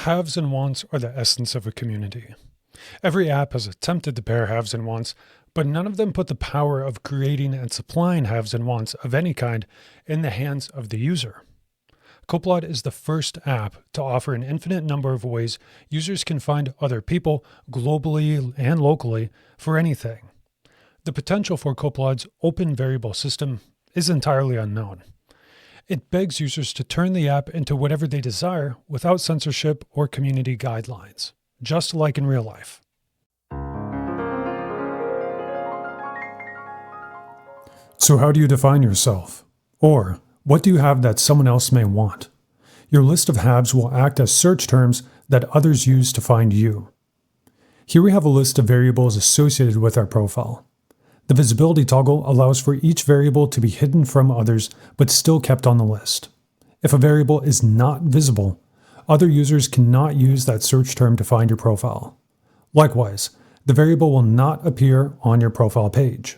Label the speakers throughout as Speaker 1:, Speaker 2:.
Speaker 1: Haves and wants are the essence of a community. Every app has attempted to pair haves and wants, but none of them put the power of creating and supplying haves and wants of any kind in the hands of the user. Copelod is the first app to offer an infinite number of ways users can find other people, globally and locally, for anything. The potential for Copelod's open variable system is entirely unknown. It begs users to turn the app into whatever they desire without censorship or community guidelines, just like in real life. So how do you define yourself? Or what do you have that someone else may want? Your list of haves will act as search terms that others use to find you. Here we have a list of variables associated with our profile. The visibility toggle allows for each variable to be hidden from others but still kept on the list. If a variable is not visible, other users cannot use that search term to find your profile. Likewise, the variable will not appear on your profile page.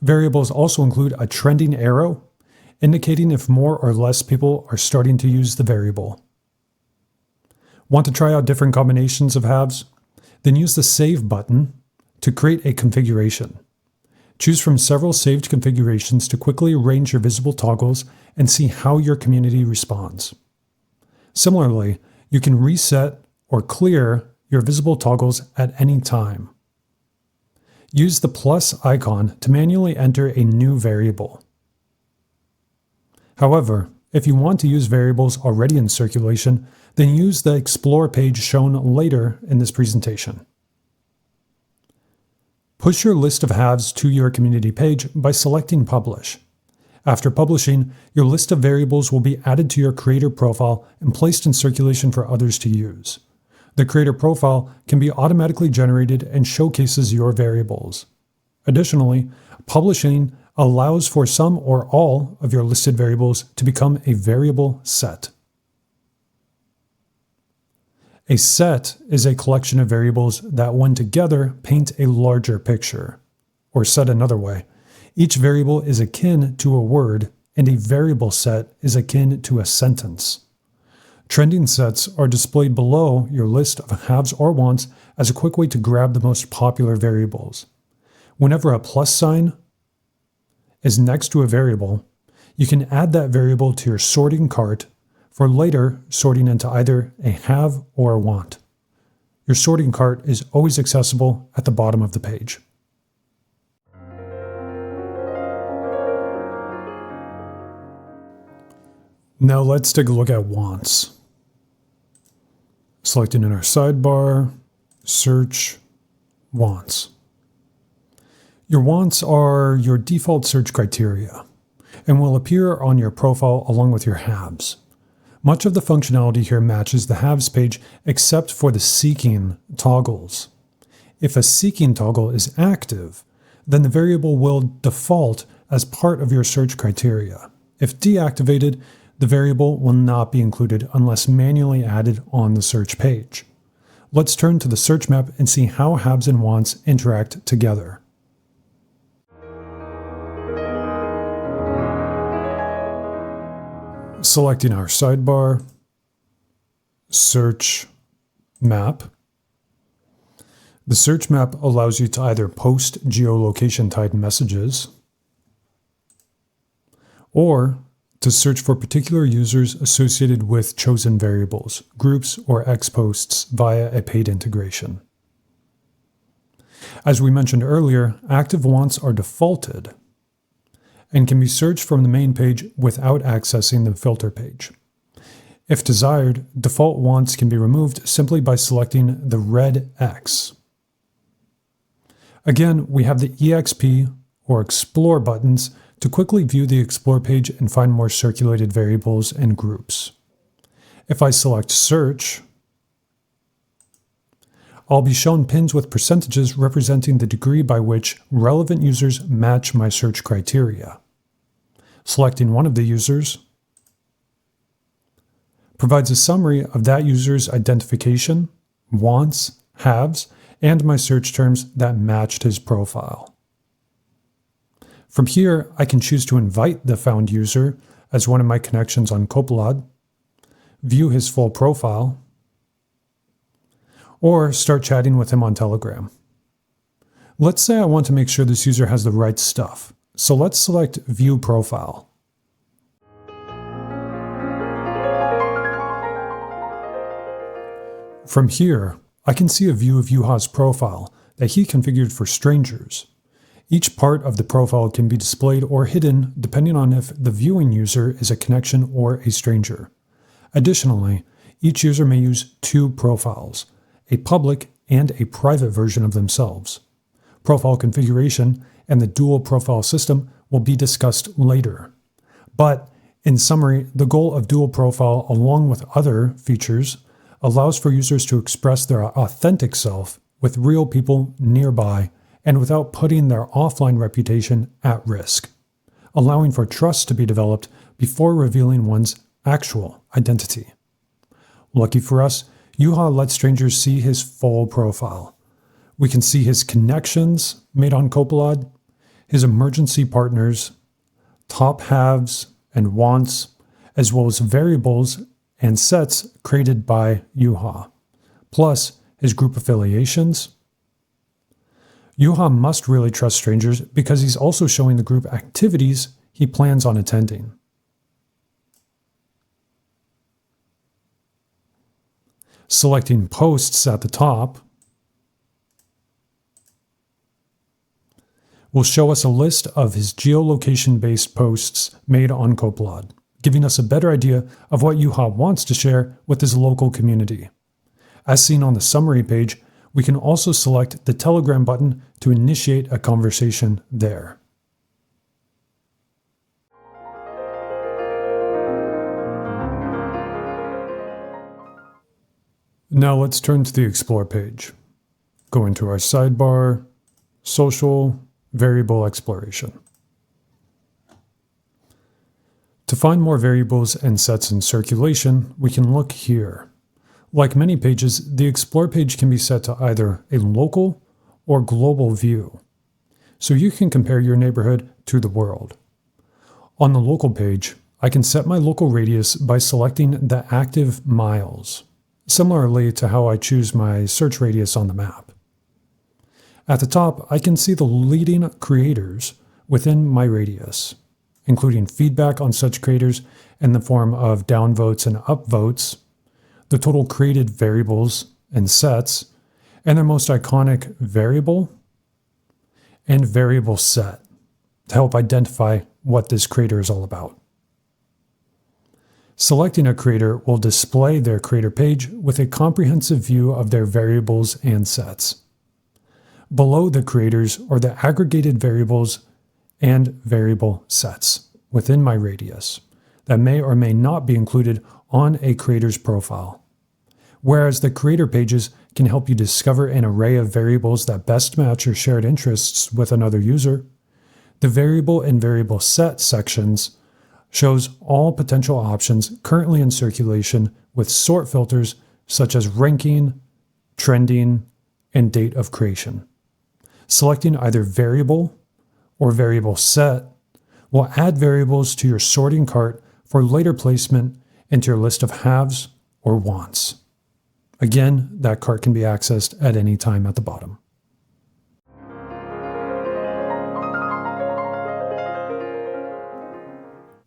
Speaker 1: Variables also include a trending arrow, indicating if more or less people are starting to use the variable. Want to try out different combinations of haves? Then use the Save button to create a configuration. Choose from several saved configurations to quickly arrange your visible toggles and see how your community responds. Similarly, you can reset or clear your visible toggles at any time. Use the plus icon to manually enter a new variable. However, if you want to use variables already in circulation, then use the Explore page shown later in this presentation. Push your list of haves to your community page by selecting Publish. After publishing, your list of variables will be added to your creator profile and placed in circulation for others to use. The creator profile can be automatically generated and showcases your variables. Additionally, publishing allows for some or all of your listed variables to become a variable set. A set is a collection of variables that, when together, paint a larger picture. Or said another way, each variable is akin to a word, and a variable set is akin to a sentence. Trending sets are displayed below your list of haves or wants as a quick way to grab the most popular variables. Whenever a plus sign is next to a variable, you can add that variable to your sorting cart for later sorting into either a have or a want. Your sorting cart is always accessible at the bottom of the page. Now let's take a look at wants. Selecting in our sidebar, search, wants. Your wants are your default search criteria and will appear on your profile along with your haves. Much of the functionality here matches the haves page except for the seeking toggles. If a seeking toggle is active, then the variable will default as part of your search criteria. If deactivated, the variable will not be included unless manually added on the search page. Let's turn to the search map and see how haves and wants interact together. Selecting our sidebar, search map. The search map allows you to either post geolocation-tied messages or to search for particular users associated with chosen variables, groups, or X-posts via a paid integration. As we mentioned earlier, active wants are defaulted and can be searched from the main page without accessing the filter page. If desired, default wants can be removed simply by selecting the red X. Again, we have the EXP or Explore buttons to quickly view the Explore page and find more circulated variables and groups. If I select Search, I'll be shown pins with percentages representing the degree by which relevant users match my search criteria. Selecting one of the users provides a summary of that user's identification, wants, haves, and my search terms that matched his profile. From here, I can choose to invite the found user as one of my connections on Copelod, view his full profile, or start chatting with him on Telegram. Let's say I want to make sure this user has the right stuff, so let's select View Profile. From here, I can see a view of Juha's profile that he configured for strangers. Each part of the profile can be displayed or hidden depending on if the viewing user is a connection or a stranger. Additionally, each user may use two profiles, a public and a private version of themselves. Profile configuration and the dual profile system will be discussed later. But in summary, the goal of dual profile, along with other features, allows for users to express their authentic self with real people nearby and without putting their offline reputation at risk, allowing for trust to be developed before revealing one's actual identity. Lucky for us, Juha lets strangers see his full profile. We can see his connections made on Copelod, his emergency partners, top haves and wants, as well as variables and sets created by Juha, plus his group affiliations. Juha must really trust strangers because he's also showing the group activities he plans on attending. Selecting Posts at the top will show us a list of his geolocation-based posts made on Copelod, giving us a better idea of what Juha wants to share with his local community. As seen on the summary page, we can also select the Telegram button to initiate a conversation there. Now let's turn to the Explore page. Go into our sidebar, Social, Variable Exploration. To find more variables and sets in circulation, we can look here. Like many pages, the Explore page can be set to either a local or global view, so you can compare your neighborhood to the world. On the local page, I can set my local radius by selecting the active miles, similarly to how I choose my search radius on the map. At the top, I can see the leading creators within my radius, including feedback on such creators in the form of downvotes and upvotes, the total created variables and sets, and their most iconic variable and variable set to help identify what this creator is all about. Selecting a creator will display their creator page with a comprehensive view of their variables and sets. Below the creators are the aggregated variables and variable sets within my radius that may or may not be included on a creator's profile. Whereas the creator pages can help you discover an array of variables that best match your shared interests with another user, the variable and variable set sections shows all potential options currently in circulation with sort filters such as ranking, trending, and date of creation. Selecting either variable or variable set will add variables to your sorting cart for later placement into your list of haves or wants. Again, that cart can be accessed at any time at the bottom.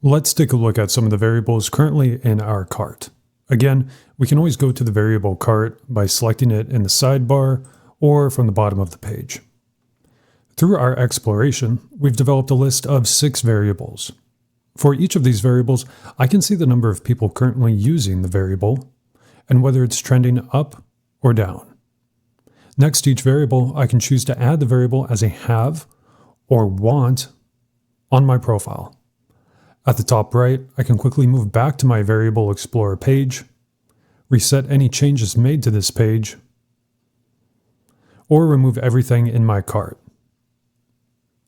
Speaker 1: Let's take a look at some of the variables currently in our cart. Again, we can always go to the variable cart by selecting it in the sidebar or from the bottom of the page. Through our exploration, we've developed a list of 6 variables. For each of these variables, I can see the number of people currently using the variable and whether it's trending up or down. Next to each variable, I can choose to add the variable as a have or want on my profile. At the top right, I can quickly move back to my Variable Explorer page, reset any changes made to this page, or remove everything in my cart.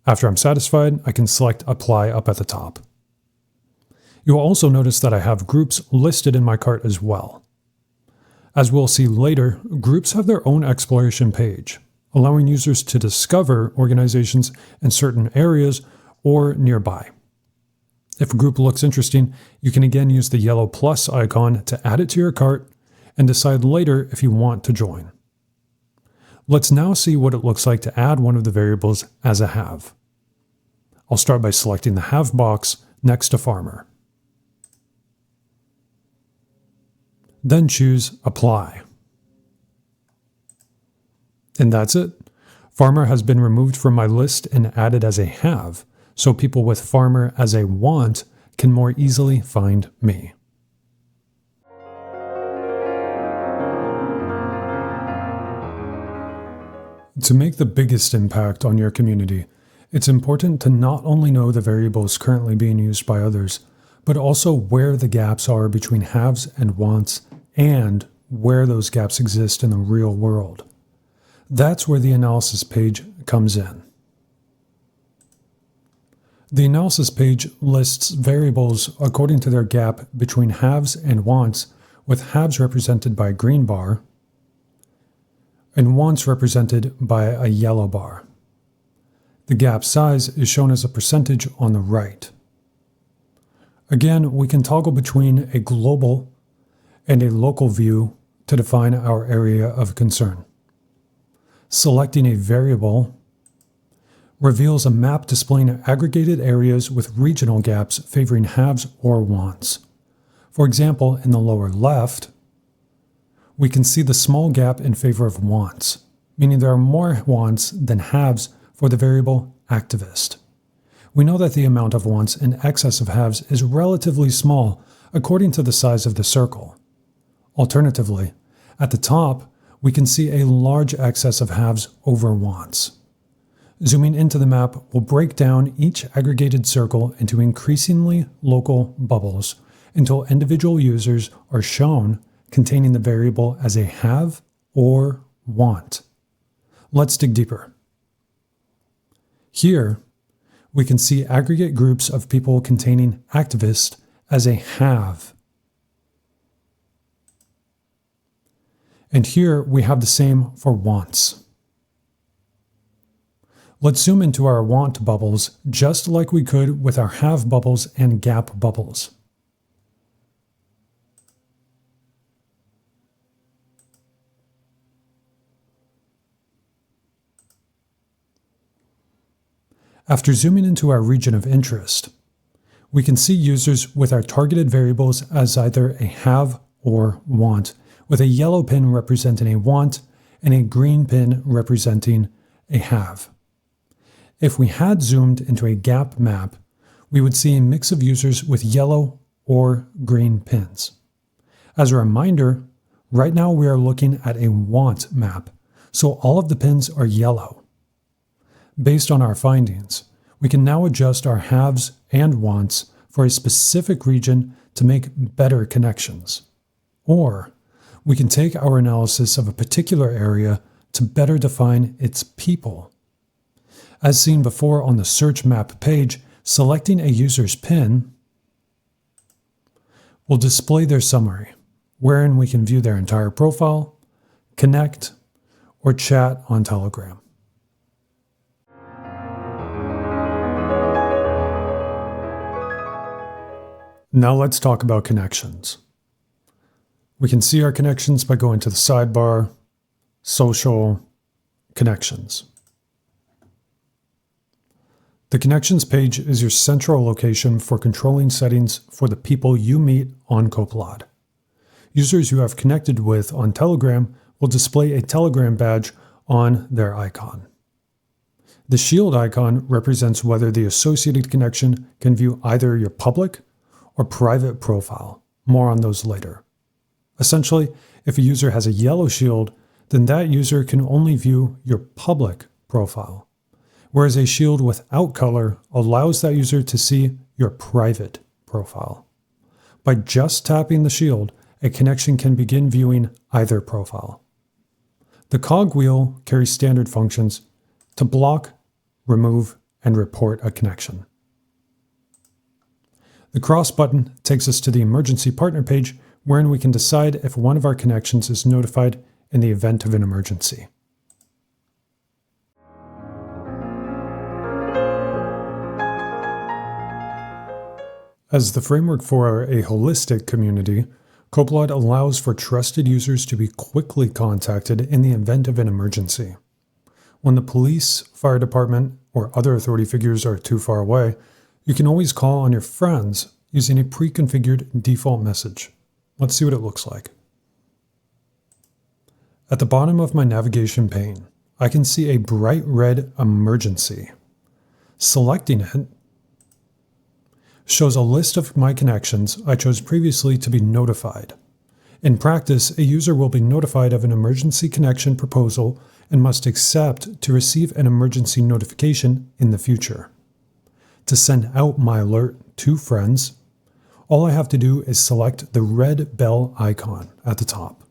Speaker 1: After I'm satisfied, I can select Apply up at the top. You'll also notice that I have groups listed in my cart as well. As we'll see later, groups have their own exploration page, allowing users to discover organizations in certain areas or nearby. If a group looks interesting, you can again use the yellow plus icon to add it to your cart and decide later if you want to join. Let's now see what it looks like to add one of the variables as a have. I'll start by selecting the have box next to farmer. Then choose apply. And that's it. Farmer has been removed from my list and added as a have, so people with farmer as a want can more easily find me. To make the biggest impact on your community, it's important to not only know the variables currently being used by others, but also where the gaps are between haves and wants and where those gaps exist in the real world. That's where the analysis page comes in. The analysis page lists variables according to their gap between haves and wants, with haves represented by a green bar and wants represented by a yellow bar. The gap size is shown as a percentage on the right. Again, we can toggle between a global and a local view to define our area of concern. Selecting a variable reveals a map displaying aggregated areas with regional gaps favoring haves or wants. For example, in the lower left, we can see the small gap in favor of wants, meaning there are more wants than haves for the variable activist. We know that the amount of wants in excess of haves is relatively small according to the size of the circle. Alternatively, at the top, we can see a large excess of haves over wants. Zooming into the map will break down each aggregated circle into increasingly local bubbles until individual users are shown containing the variable as a have or want. Let's dig deeper. Here, we can see aggregate groups of people containing activist as a have. And here we have the same for wants. Let's zoom into our want bubbles just like we could with our have bubbles and gap bubbles. After zooming into our region of interest, we can see users with our targeted variables as either a have or want, with a yellow pin representing a want and a green pin representing a have. If we had zoomed into a gap map, we would see a mix of users with yellow or green pins. As a reminder, right now we are looking at a want map, so all of the pins are yellow. Based on our findings, we can now adjust our haves and wants for a specific region to make better connections. Or we can take our analysis of a particular area to better define its people. As seen before on the search map page, selecting a user's pin will display their summary, wherein we can view their entire profile, connect, or chat on Telegram. Now let's talk about connections. We can see our connections by going to the sidebar, Social, Connections. The Connections page is your central location for controlling settings for the people you meet on Copelod. Users you have connected with on Telegram will display a Telegram badge on their icon. The shield icon represents whether the associated connection can view either your public or private profile. More on those later. Essentially, if a user has a yellow shield, then that user can only view your public profile, whereas a shield without color allows that user to see your private profile. By just tapping the shield, a connection can begin viewing either profile. The cog wheel carries standard functions to block, remove, and report a connection. The cross button takes us to the emergency partner page, wherein we can decide if one of our connections is notified in the event of an emergency. As the framework for a holistic community, Copelod allows for trusted users to be quickly contacted in the event of an emergency. When the police, fire department, or other authority figures are too far away, you can always call on your friends using a pre-configured default message. Let's see what it looks like. At the bottom of my navigation pane, I can see a bright red emergency. Selecting it shows a list of my connections I chose previously to be notified. In practice, a user will be notified of an emergency connection proposal and must accept to receive an emergency notification in the future. To send out my alert to friends, all I have to do is select the red bell icon at the top.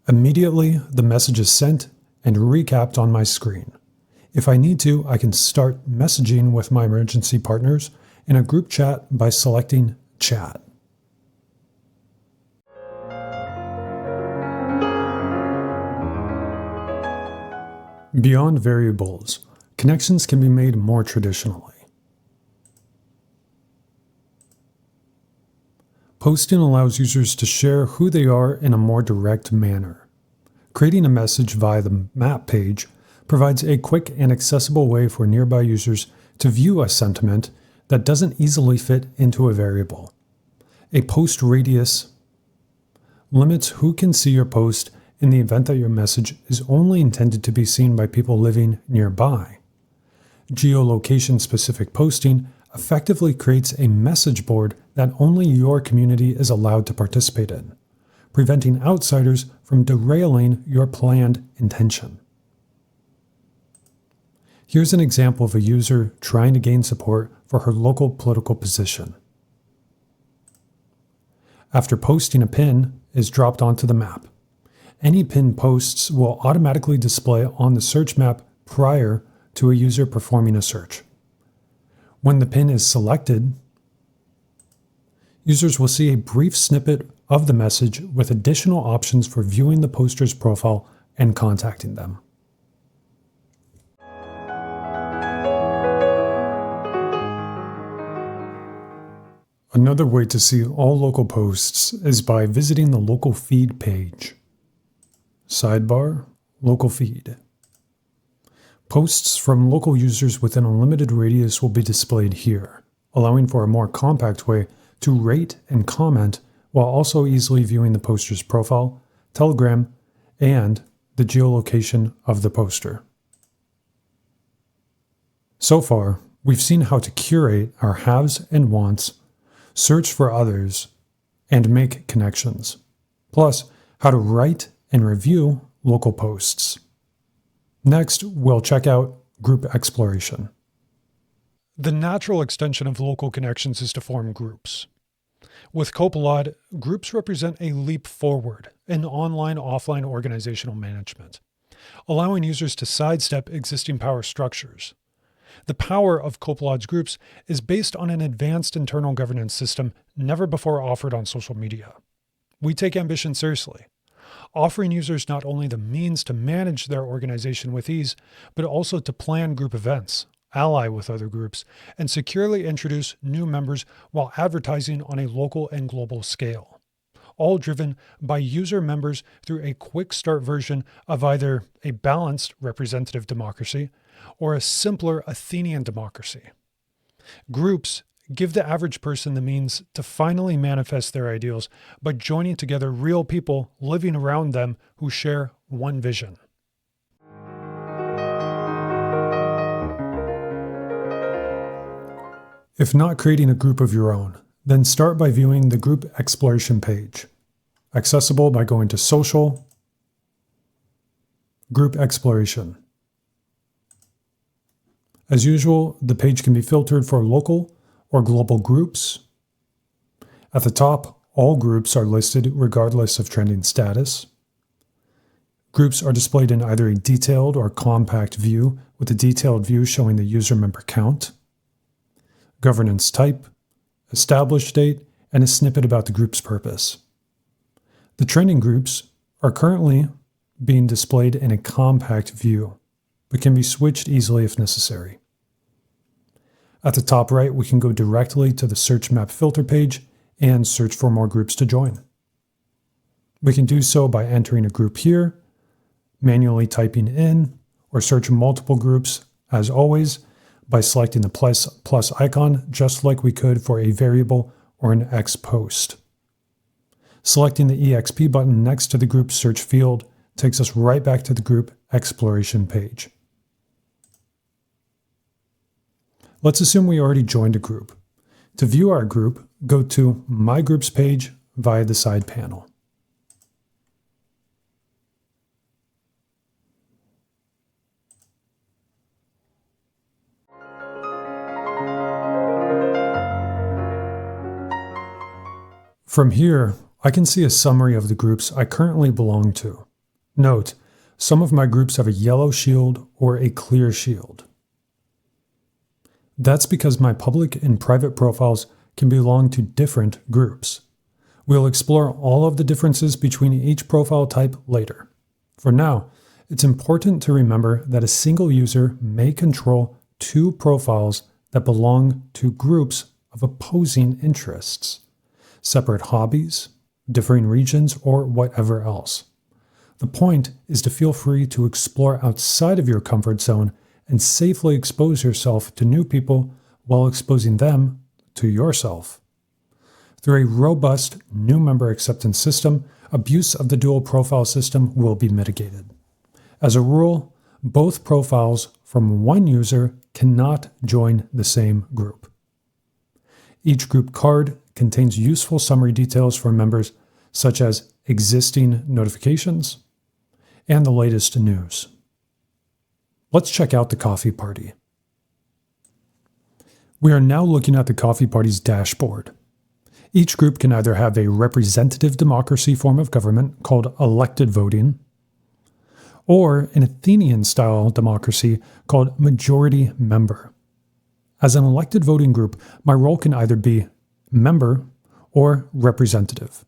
Speaker 1: Immediately, the message is sent and recapped on my screen. If I need to, I can start messaging with my emergency partners in a group chat by selecting Chat. Beyond variables, connections can be made more traditionally. Posting allows users to share who they are in a more direct manner. Creating a message via the map page provides a quick and accessible way for nearby users to view a sentiment that doesn't easily fit into a variable. A post radius limits who can see your post in the event that your message is only intended to be seen by people living nearby. Geolocation-specific posting effectively creates a message board that only your community is allowed to participate in, preventing outsiders from derailing your planned intention. Here's an example of a user trying to gain support for her local political position. After posting, a pin is dropped onto the map. Any pinned posts will automatically display on the search map prior to a user performing a search. When the pin is selected, users will see a brief snippet of the message with additional options for viewing the poster's profile and contacting them. Another way to see all local posts is by visiting the local feed page. Sidebar, local feed. Posts from local users within a limited radius will be displayed here, allowing for a more compact way to rate and comment while also easily viewing the poster's profile, telegram, and the geolocation of the poster. So far, we've seen how to curate our haves and wants, search for others, and make connections, plus how to write and review local posts. Next, we'll check out group exploration. The natural extension of local connections is to form groups. With Copelod, groups represent a leap forward in online-offline organizational management, allowing users to sidestep existing power structures. The power of Copelod's groups is based on an advanced internal governance system never before offered on social media. We take ambition seriously, offering users not only the means to manage their organization with ease, but also to plan group events, ally with other groups, and securely introduce new members while advertising on a local and global scale, all driven by user members through a quick start version of either a balanced representative democracy or a simpler Athenian democracy. Groups give the average person the means to finally manifest their ideals by joining together real people living around them who share one vision. If not creating a group of your own, then start by viewing the group exploration page, accessible by going to Social, Group Exploration. As usual, the page can be filtered for local or global groups. At the top, all groups are listed regardless of trending status. Groups are displayed in either a detailed or compact view, with a detailed view showing the user member count, governance type, established date, and a snippet about the group's purpose. The trending groups are currently being displayed in a compact view, but can be switched easily if necessary. At the top right, we can go directly to the Search Map filter page and search for more groups to join. We can do so by entering a group here, manually typing in, or search multiple groups, as always, by selecting the plus icon, just like we could for a variable or an X post. Selecting the EXP button next to the group search field takes us right back to the group exploration page. Let's assume we already joined a group. To view our group, go to My Groups page via the side panel. From here, I can see a summary of the groups I currently belong to. Note, some of my groups have a yellow shield or a clear shield. That's because my public and private profiles can belong to different groups. We'll explore all of the differences between each profile type later. For now, it's important to remember that a single user may control two profiles that belong to groups of opposing interests, separate hobbies, differing regions, or whatever else. The point is to feel free to explore outside of your comfort zone and safely expose yourself to new people while exposing them to yourself. Through a robust new member acceptance system, abuse of the dual profile system will be mitigated. As a rule, both profiles from one user cannot join the same group. Each group card contains useful summary details for members, such as existing notifications and the latest news. Let's check out the coffee party. We are now looking at the coffee party's dashboard. Each group can either have a representative democracy form of government called elected voting, or an Athenian-style democracy called majority member. As an elected voting group, my role can either be member or representative.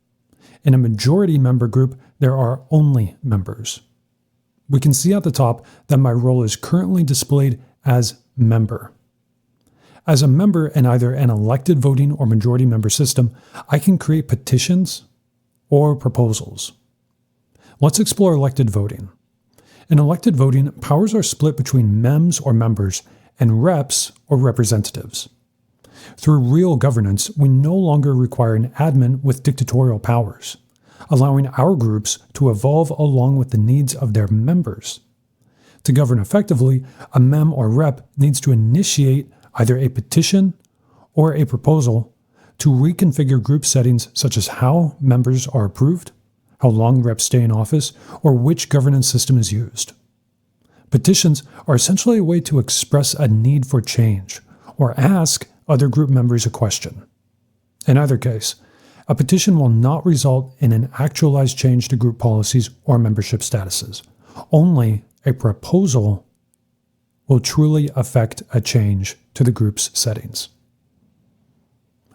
Speaker 1: In a majority member group, there are only members. We can see at the top that my role is currently displayed as member. As a member in either an elected voting or majority member system, I can create petitions or proposals. Let's explore elected voting. In elected voting, powers are split between MEMs or members and reps or representatives. Through real governance, we no longer require an admin with dictatorial powers, allowing our groups to evolve along with the needs of their members. To govern effectively, a MEM or rep needs to initiate either a petition or a proposal to reconfigure group settings such as how members are approved, how long reps stay in office, or which governance system is used. Petitions are essentially a way to express a need for change or ask other group members a question. In either case, a petition will not result in an actualized change to group policies or membership statuses. Only a proposal will truly affect a change to the group's settings.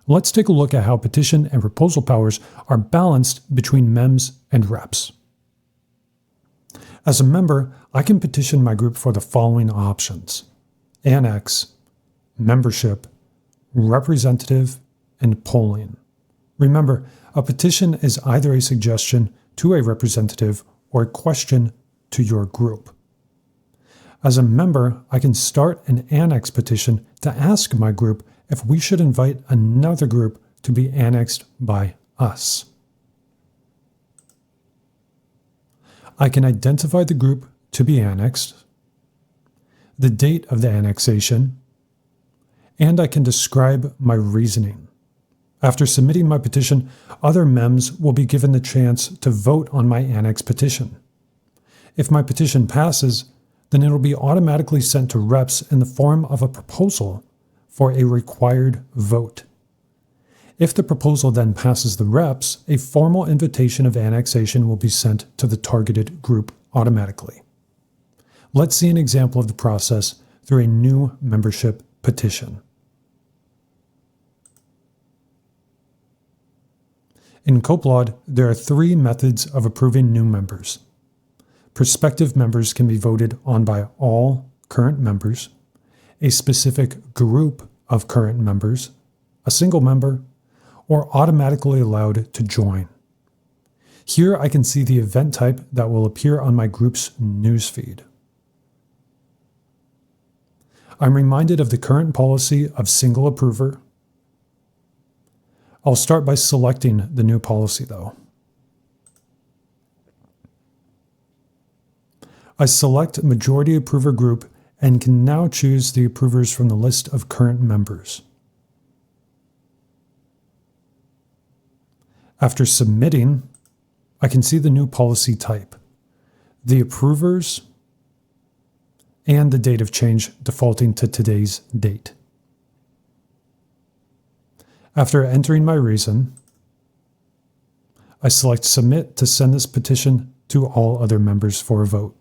Speaker 1: Let's take a look at how petition and proposal powers are balanced between MEMs and reps. As a member, I can petition my group for the following options: annex, membership, representative, and polling. Remember, a petition is either a suggestion to a representative or a question to your group. As a member, I can start an annex petition to ask my group if we should invite another group to be annexed by us. I can identify the group to be annexed, the date of the annexation, and I can describe my reasoning. After submitting my petition, other MEMs will be given the chance to vote on my annex petition. If my petition passes, then it will be automatically sent to reps in the form of a proposal for a required vote. If the proposal then passes the reps, a formal invitation of annexation will be sent to the targeted group automatically. Let's see an example of the process through a new membership petition. In Copelod, there are 3 methods of approving new members. Prospective members can be voted on by all current members. A specific group of current members, a single member, or automatically allowed to join. Here I can see the event type that will appear on my group's newsfeed. I'm reminded of the current policy of single approver. I'll start by selecting the new policy though. I select Majority Approver Group and can now choose the approvers from the list of current members. After submitting, I can see the new policy type, the approvers, and the date of change defaulting to today's date. After entering my reason, I select Submit to send this petition to all other members for a vote.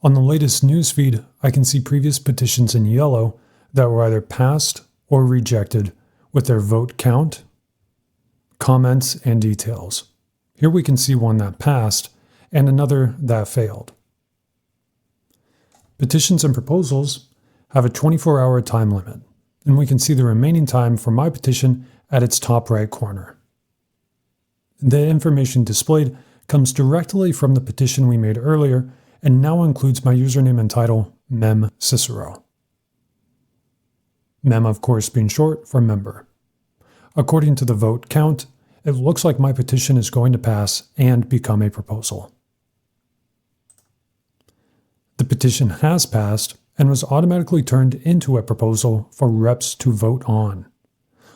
Speaker 1: On the latest newsfeed, I can see previous petitions in yellow that were either passed or rejected with their vote count, comments, and details. Here we can see one that passed and another that failed. Petitions and proposals have a 24-hour time limit, and we can see the remaining time for my petition at its top right corner. The information displayed comes directly from the petition we made earlier and now includes my username and title, @memcicero. Mem, of course, being short for member. According to the vote count, it looks like my petition is going to pass and become a proposal. The petition has passed and was automatically turned into a proposal for reps to vote on.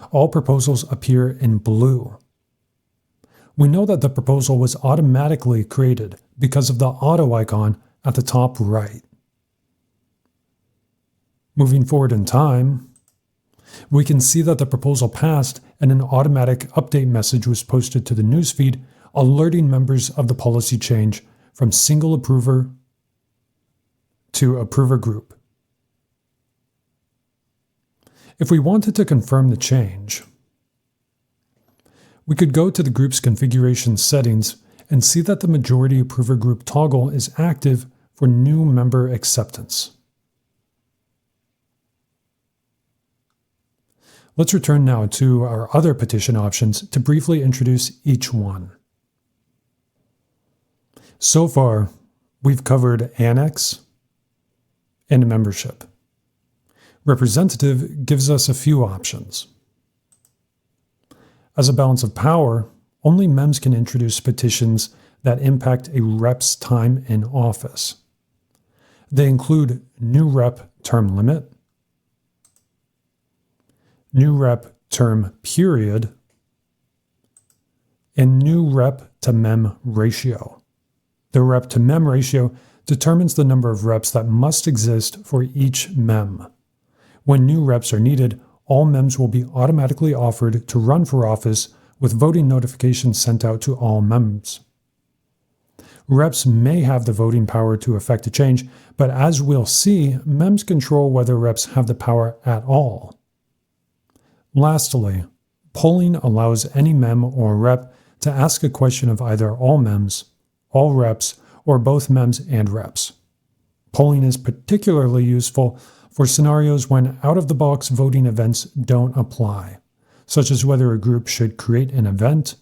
Speaker 1: All proposals appear in blue. We know that the proposal was automatically created because of the auto icon at the top right. Moving forward in time, we can see that the proposal passed and an automatic update message was posted to the newsfeed alerting members of the policy change from single approver to approver group. If we wanted to confirm the change, we could go to the group's configuration settings and see that the Majority Approver Group toggle is active for new member acceptance. Let's return now to our other petition options to briefly introduce each one. So far, we've covered Annex and Membership. Representative gives us a few options. As a balance of power, only MEMs can introduce petitions that impact a rep's time in office. They include new rep term limit, new rep term period, and new rep to MEM ratio. The rep to MEM ratio determines the number of reps that must exist for each MEM. When new reps are needed, all MEMs will be automatically offered to run for office with voting notifications sent out to all MEMs. Reps may have the voting power to effect a change, but as we'll see, MEMs control whether reps have the power at all. Lastly, polling allows any MEM or rep to ask a question of either all MEMs, all reps, or both MEMs and reps. Polling is particularly useful for scenarios when out-of-the-box voting events don't apply, such as whether a group should create an event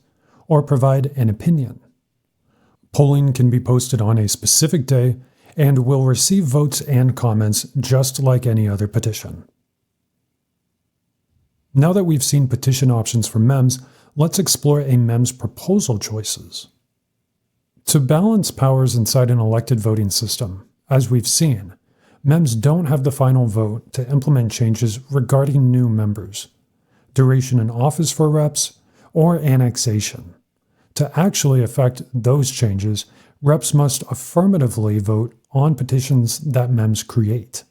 Speaker 1: or provide an opinion. Polling can be posted on a specific day and will receive votes and comments just like any other petition. Now that we've seen petition options for MEMs, let's explore a MEM's proposal choices. To balance powers inside an elected voting system, as we've seen, MEMs don't have the final vote to implement changes regarding new members, duration in office for reps, or annexation. To actually affect those changes, reps must affirmatively vote on petitions that MEMs create.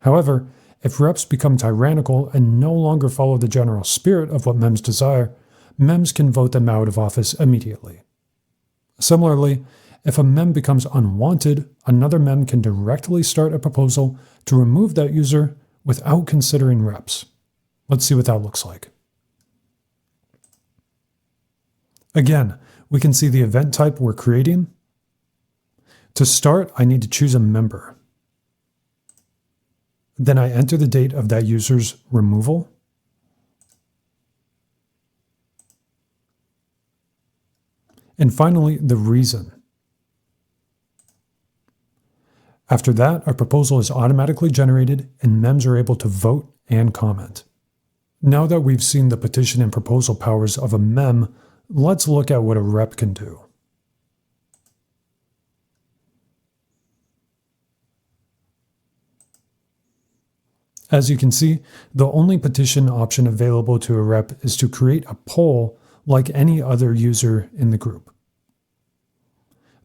Speaker 1: However, if reps become tyrannical and no longer follow the general spirit of what MEMs desire, MEMs can vote them out of office immediately. Similarly, if a MEM becomes unwanted, another MEM can directly start a proposal to remove that user without considering reps. Let's see what that looks like. Again, we can see the event type we're creating. To start, I need to choose a member. Then I enter the date of that user's removal. And finally, the reason. After that, a proposal is automatically generated and MEMs are able to vote and comment. Now that we've seen the petition and proposal powers of a MEM, let's look at what a rep can do. As you can see, the only petition option available to a rep is to create a poll like any other user in the group.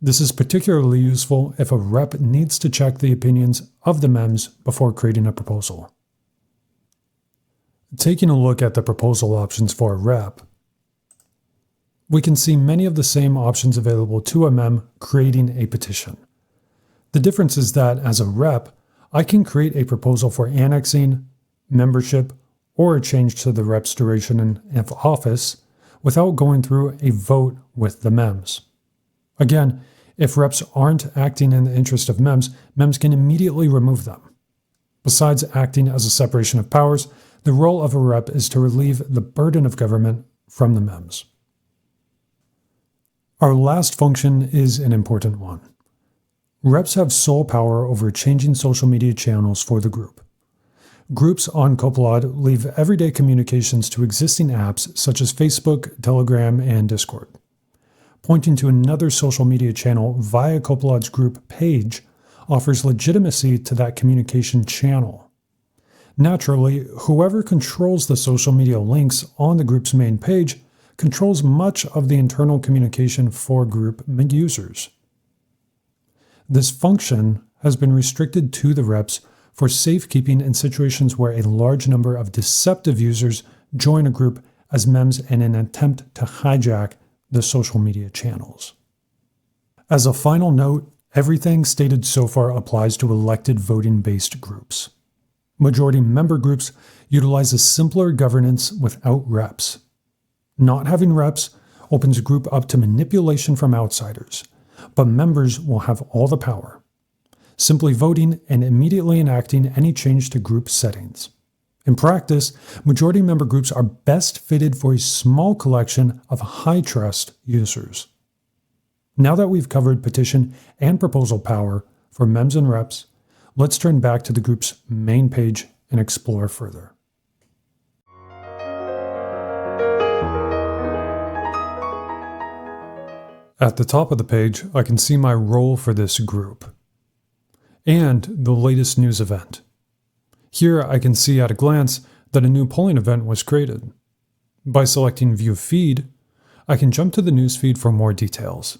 Speaker 1: This is particularly useful if a rep needs to check the opinions of the MEMs before creating a proposal. Taking a look at the proposal options for a rep, we can see many of the same options available to a MEM creating a petition. The difference is that as a rep, I can create a proposal for annexing, membership, or a change to the rep's duration of office without going through a vote with the MEMs. Again, if reps aren't acting in the interest of MEMs, MEMs can immediately remove them. Besides acting as a separation of powers, the role of a rep is to relieve the burden of government from the MEMs. Our last function is an important one. Reps have sole power over changing social media channels for the group. Groups on Copelod leave everyday communications to existing apps such as Facebook, Telegram, and Discord. Pointing to another social media channel via Copelod's group page offers legitimacy to that communication channel. Naturally, whoever controls the social media links on the group's main page controls much of the internal communication for group users. This function has been restricted to the reps for safekeeping in situations where a large number of deceptive users join a group as MEMs in an attempt to hijack the social media channels. As a final note, everything stated so far applies to elected voting-based groups. Majority member groups utilize a simpler governance without reps. Not having reps opens a group up to manipulation from outsiders, but members will have all the power, simply voting and immediately enacting any change to group settings. In practice, majority member groups are best fitted for a small collection of high-trust users. Now that we've covered petition and proposal power for MEMs and reps, let's turn back to the group's main page and explore further. At the top of the page, I can see my role for this group and the latest news event. Here I can see at a glance that a new polling event was created. By selecting View Feed, I can jump to the newsfeed for more details.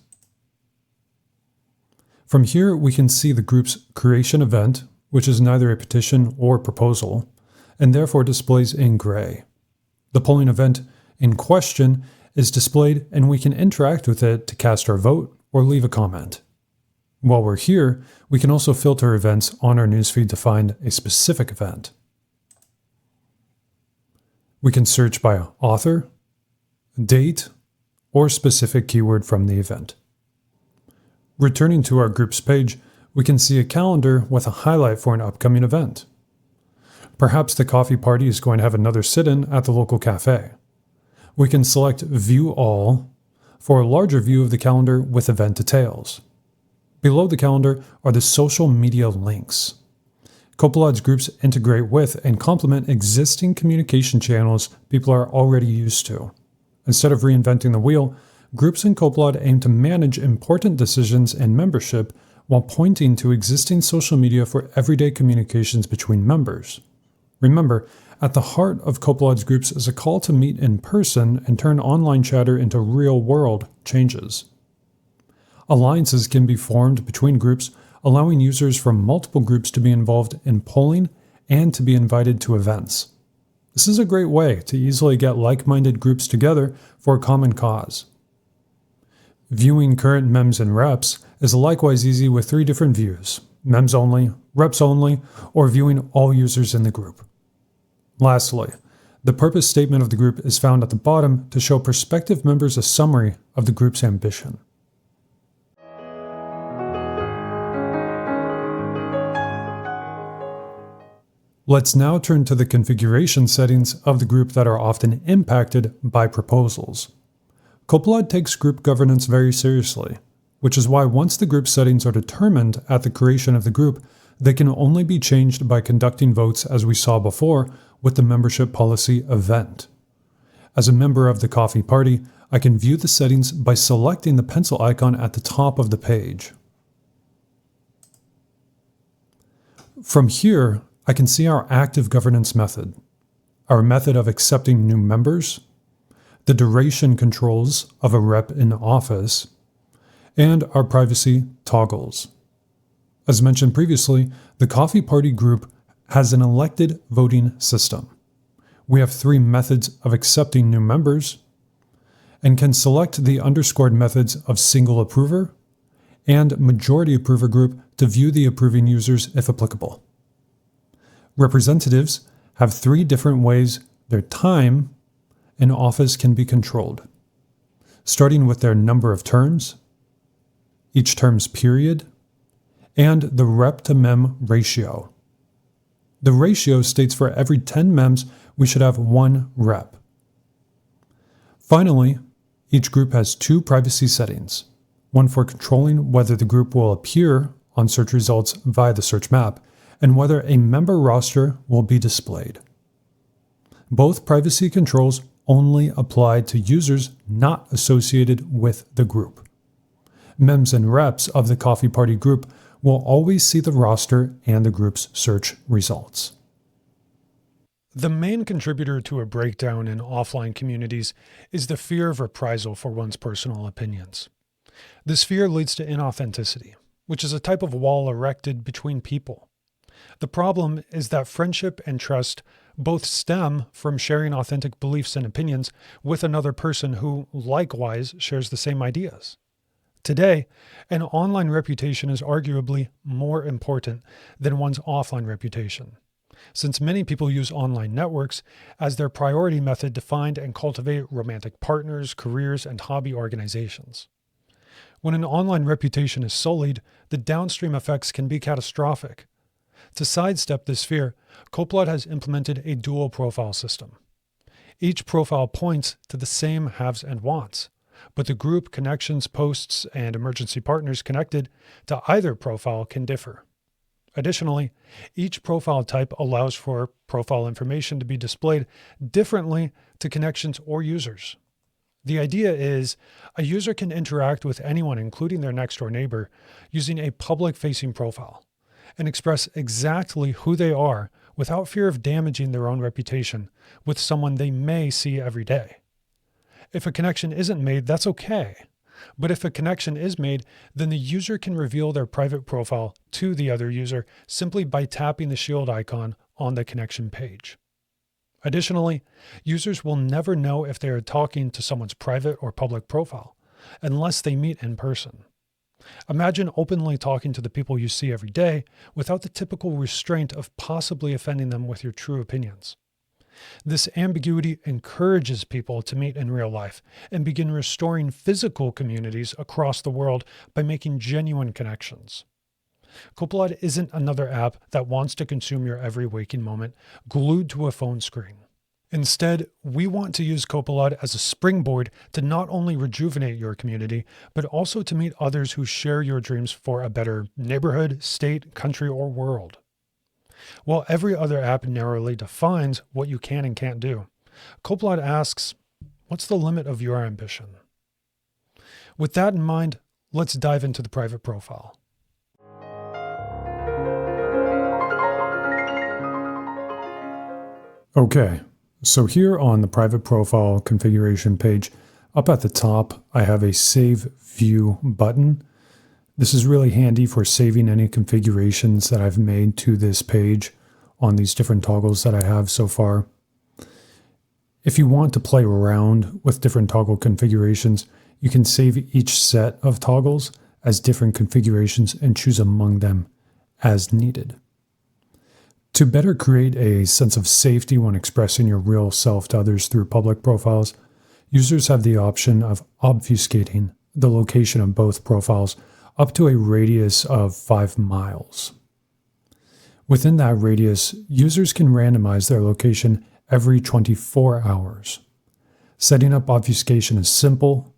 Speaker 1: From here, we can see the group's creation event, which is neither a petition or proposal, and therefore displays in gray. The polling event in question is displayed, and we can interact with it to cast our vote or leave a comment. While we're here, we can also filter events on our newsfeed to find a specific event. We can search by author, date, or specific keyword from the event. Returning to our groups page, we can see a calendar with a highlight for an upcoming event. Perhaps the coffee party is going to have another sit-in at the local cafe. We can select View All for a larger view of the calendar with event details. Below the calendar are the social media links. Copelod's groups integrate with and complement existing communication channels people are already used to. Instead of reinventing the wheel, groups in Copelod aim to manage important decisions and membership while pointing to existing social media for everyday communications between members. Remember, at the heart of Copelod's groups is a call to meet in person and turn online chatter into real-world changes. Alliances can be formed between groups, allowing users from multiple groups to be involved in polling and to be invited to events. This is a great way to easily get like-minded groups together for a common cause. Viewing current MEMs and reps is likewise easy with 3 different views: MEMs only, reps only, or viewing all users in the group. Lastly, the purpose statement of the group is found at the bottom to show prospective members a summary of the group's ambition. Let's now turn to the configuration settings of the group that are often impacted by proposals. Copelod takes group governance very seriously, which is why once the group settings are determined at the creation of the group, they can only be changed by conducting votes as we saw before with the membership policy event. As a member of the Coffee Party, I can view the settings by selecting the pencil icon at the top of the page. From here, I can see our active governance method, our method of accepting new members, the duration controls of a rep in office, and our privacy toggles. As mentioned previously, the Coffee Party group has an elected voting system. We have 3 methods of accepting new members, and can select the underscored methods of single approver and majority approver group to view the approving users if applicable. Representatives have 3 different ways their time in office can be controlled, starting with their number of terms, each term's period, and the rep to mem ratio. The ratio states for every 10 mems, we should have 1 rep. Finally, each group has 2 privacy settings, one for controlling whether the group will appear on search results via the search map, and whether a member roster will be displayed. Both privacy controls only apply to users not associated with the group. Mems and reps of the Coffee Party group will always see the roster and the group's search results. The main contributor to a breakdown in offline communities is the fear of reprisal for one's personal opinions. This fear leads to inauthenticity, which is a type of wall erected between people. The problem is that friendship and trust both stem from sharing authentic beliefs and opinions with another person who likewise shares the same ideas. Today, an online reputation is arguably more important than one's offline reputation, since many people use online networks as their priority method to find and cultivate romantic partners, careers, and hobby organizations. When an online reputation is sullied, the downstream effects can be catastrophic. To sidestep this fear, Copelod has implemented a dual profile system. Each profile points to the same haves and wants, but the group, connections, posts, and emergency partners connected to either profile can differ. Additionally, each profile type allows for profile information to be displayed differently to connections or users. The idea is a user can interact with anyone, including their next-door neighbor, using a public-facing profile and express exactly who they are without fear of damaging their own reputation with someone they may see every day. If a connection isn't made, that's okay. But if a connection is made, then the user can reveal their private profile to the other user simply by tapping the shield icon on the connection page. Additionally, users will never know if they are talking to someone's private or public profile unless they meet in person. Imagine openly talking to the people you see every day without the typical restraint of possibly offending them with your true opinions. This ambiguity encourages people to meet in real life and begin restoring physical communities across the world by making genuine connections. Copelod isn't another app that wants to consume your every waking moment glued to a phone screen. Instead, we want to use Copelod as a springboard to not only rejuvenate your community, but also to meet others who share your dreams for a better neighborhood, state, country, or world. While every other app narrowly defines what you can and can't do, Copelod asks, what's the limit of your ambition? With that in mind, let's dive into the private profile. Okay, so here on the private profile configuration page, up at the top, I have a Save View button. This is really handy for saving any configurations that I've made to this page on these different toggles that I have so far. If you want to play around with different toggle configurations, you can save each set of toggles as different configurations and choose among them as needed. To better create a sense of safety when expressing your real self to others through public profiles, users have the option of obfuscating the location of both profiles up to a radius of 5 miles. Within that radius, users can randomize their location every 24 hours. Setting up obfuscation is simple.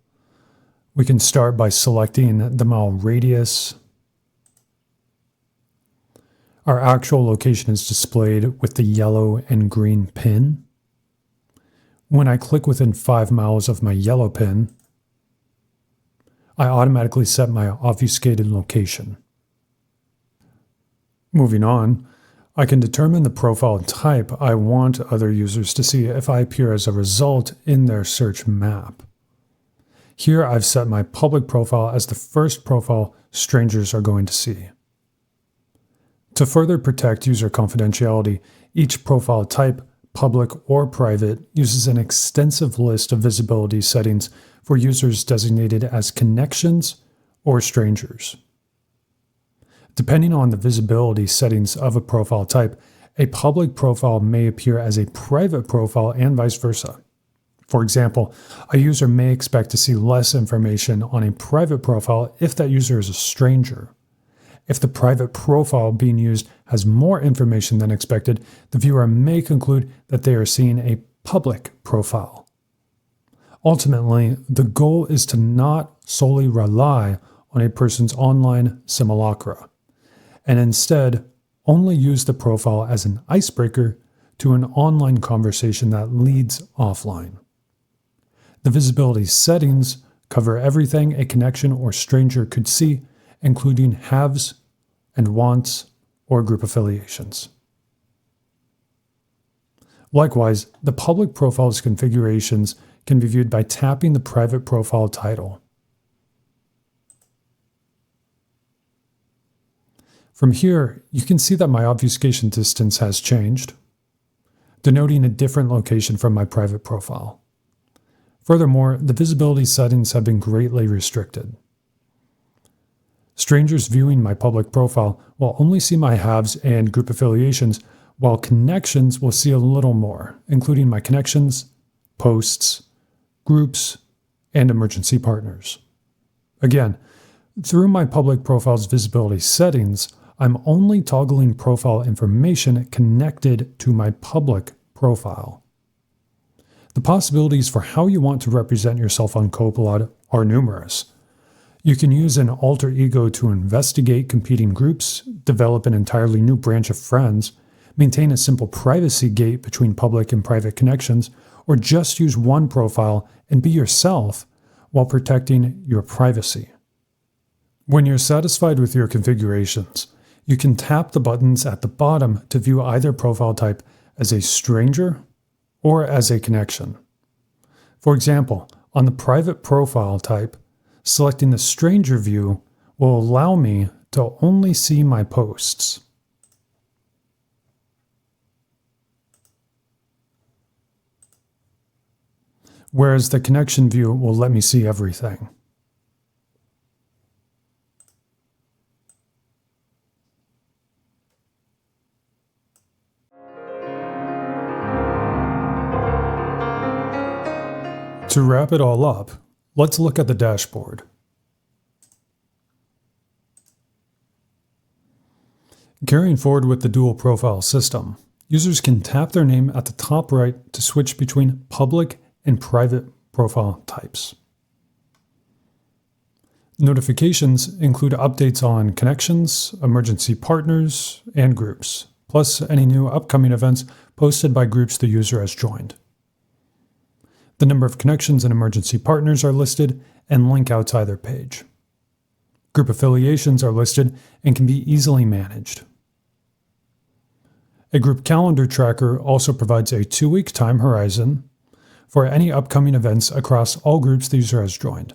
Speaker 1: We can start by selecting the mile radius. Our actual location is displayed with the yellow and green pin. When I click within 5 miles of my yellow pin, I automatically set my obfuscated location. Moving on, I can determine the profile type I want other users to see if I appear as a result in their search map. Here I've set my public profile as the first profile strangers are going to see. To further protect user confidentiality, each profile type, public or private, uses an extensive list of visibility settings for users designated as connections or strangers. Depending on the visibility settings of a profile type, a public profile may appear as a private profile and vice versa. For example, a user may expect to see less information on a private profile if that user is a stranger. If the private profile being used has more information than expected, the viewer may conclude that they are seeing a public profile. Ultimately, the goal is to not solely rely on a person's online simulacra, and instead only use the profile as an icebreaker to an online conversation that leads offline. The visibility settings cover everything a connection or stranger could see, including haves and wants or group affiliations. Likewise, the public profile's configurations can be viewed by tapping the private profile title. From here, you can see that my obfuscation distance has changed, denoting a different location from my private profile. Furthermore, the visibility settings have been greatly restricted. Strangers viewing my public profile will only see my haves and group affiliations, while connections will see a little more, including my connections, posts, groups, and emergency partners. Again, through my public profile's visibility settings, I'm only toggling profile information connected to my public profile. The possibilities for how you want to represent yourself on Copelod are numerous. You can use an alter ego to investigate competing groups, develop an entirely new branch of friends, maintain a simple privacy gate between public and private connections, or just use one profile and be yourself while protecting your privacy. When you're satisfied with your configurations, you can tap the buttons at the bottom to view either profile type as a stranger or as a connection. For example, on the private profile type, selecting the stranger view will allow me to only see my posts. Whereas the connection view will let me see everything. To wrap it all up, let's look at the dashboard. Carrying forward with the dual profile system, users can tap their name at the top right to switch between public and private profile types. Notifications include updates on connections, emergency partners, and groups, plus any new upcoming events posted by groups the user has joined. The number of connections and emergency partners are listed and link out to either page. Group affiliations are listed and can be easily managed. A group calendar tracker also provides a 2-week time horizon for any upcoming events across all groups the user has joined.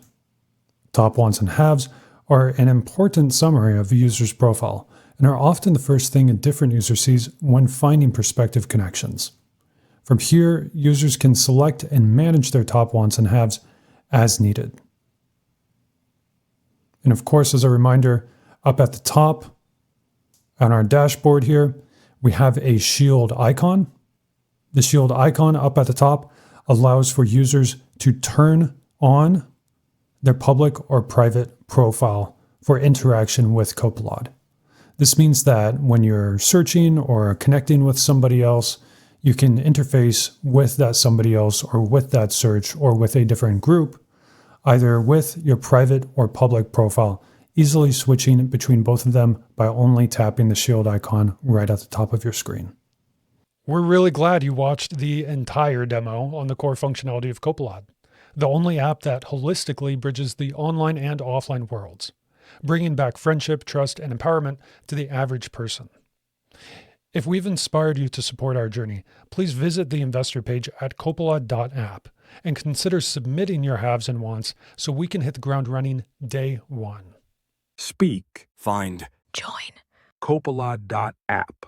Speaker 1: Top wants and haves are an important summary of a user's profile and are often the first thing a different user sees when finding prospective connections. From here, users can select and manage their top wants and haves as needed. And of course, as a reminder, up at the top on our dashboard here, we have a shield icon. The shield icon up at the top allows for users to turn on their public or private profile for interaction with Copelod. This means that when you're searching or connecting with somebody else, you can interface with that somebody else or with that search or with a different group, either with your private or public profile, easily switching between both of them by only tapping the shield icon right at the top of your screen. We're really glad you watched the entire demo on the core functionality of Copelod, the only app that holistically bridges the online and offline worlds, bringing back friendship, trust, and empowerment to the average person. If we've inspired you to support our journey, please visit the investor page at copelod.app and consider submitting your haves and wants so we can hit the ground running day one.
Speaker 2: Speak,
Speaker 3: Find.
Speaker 4: Join.
Speaker 2: Copelod.app.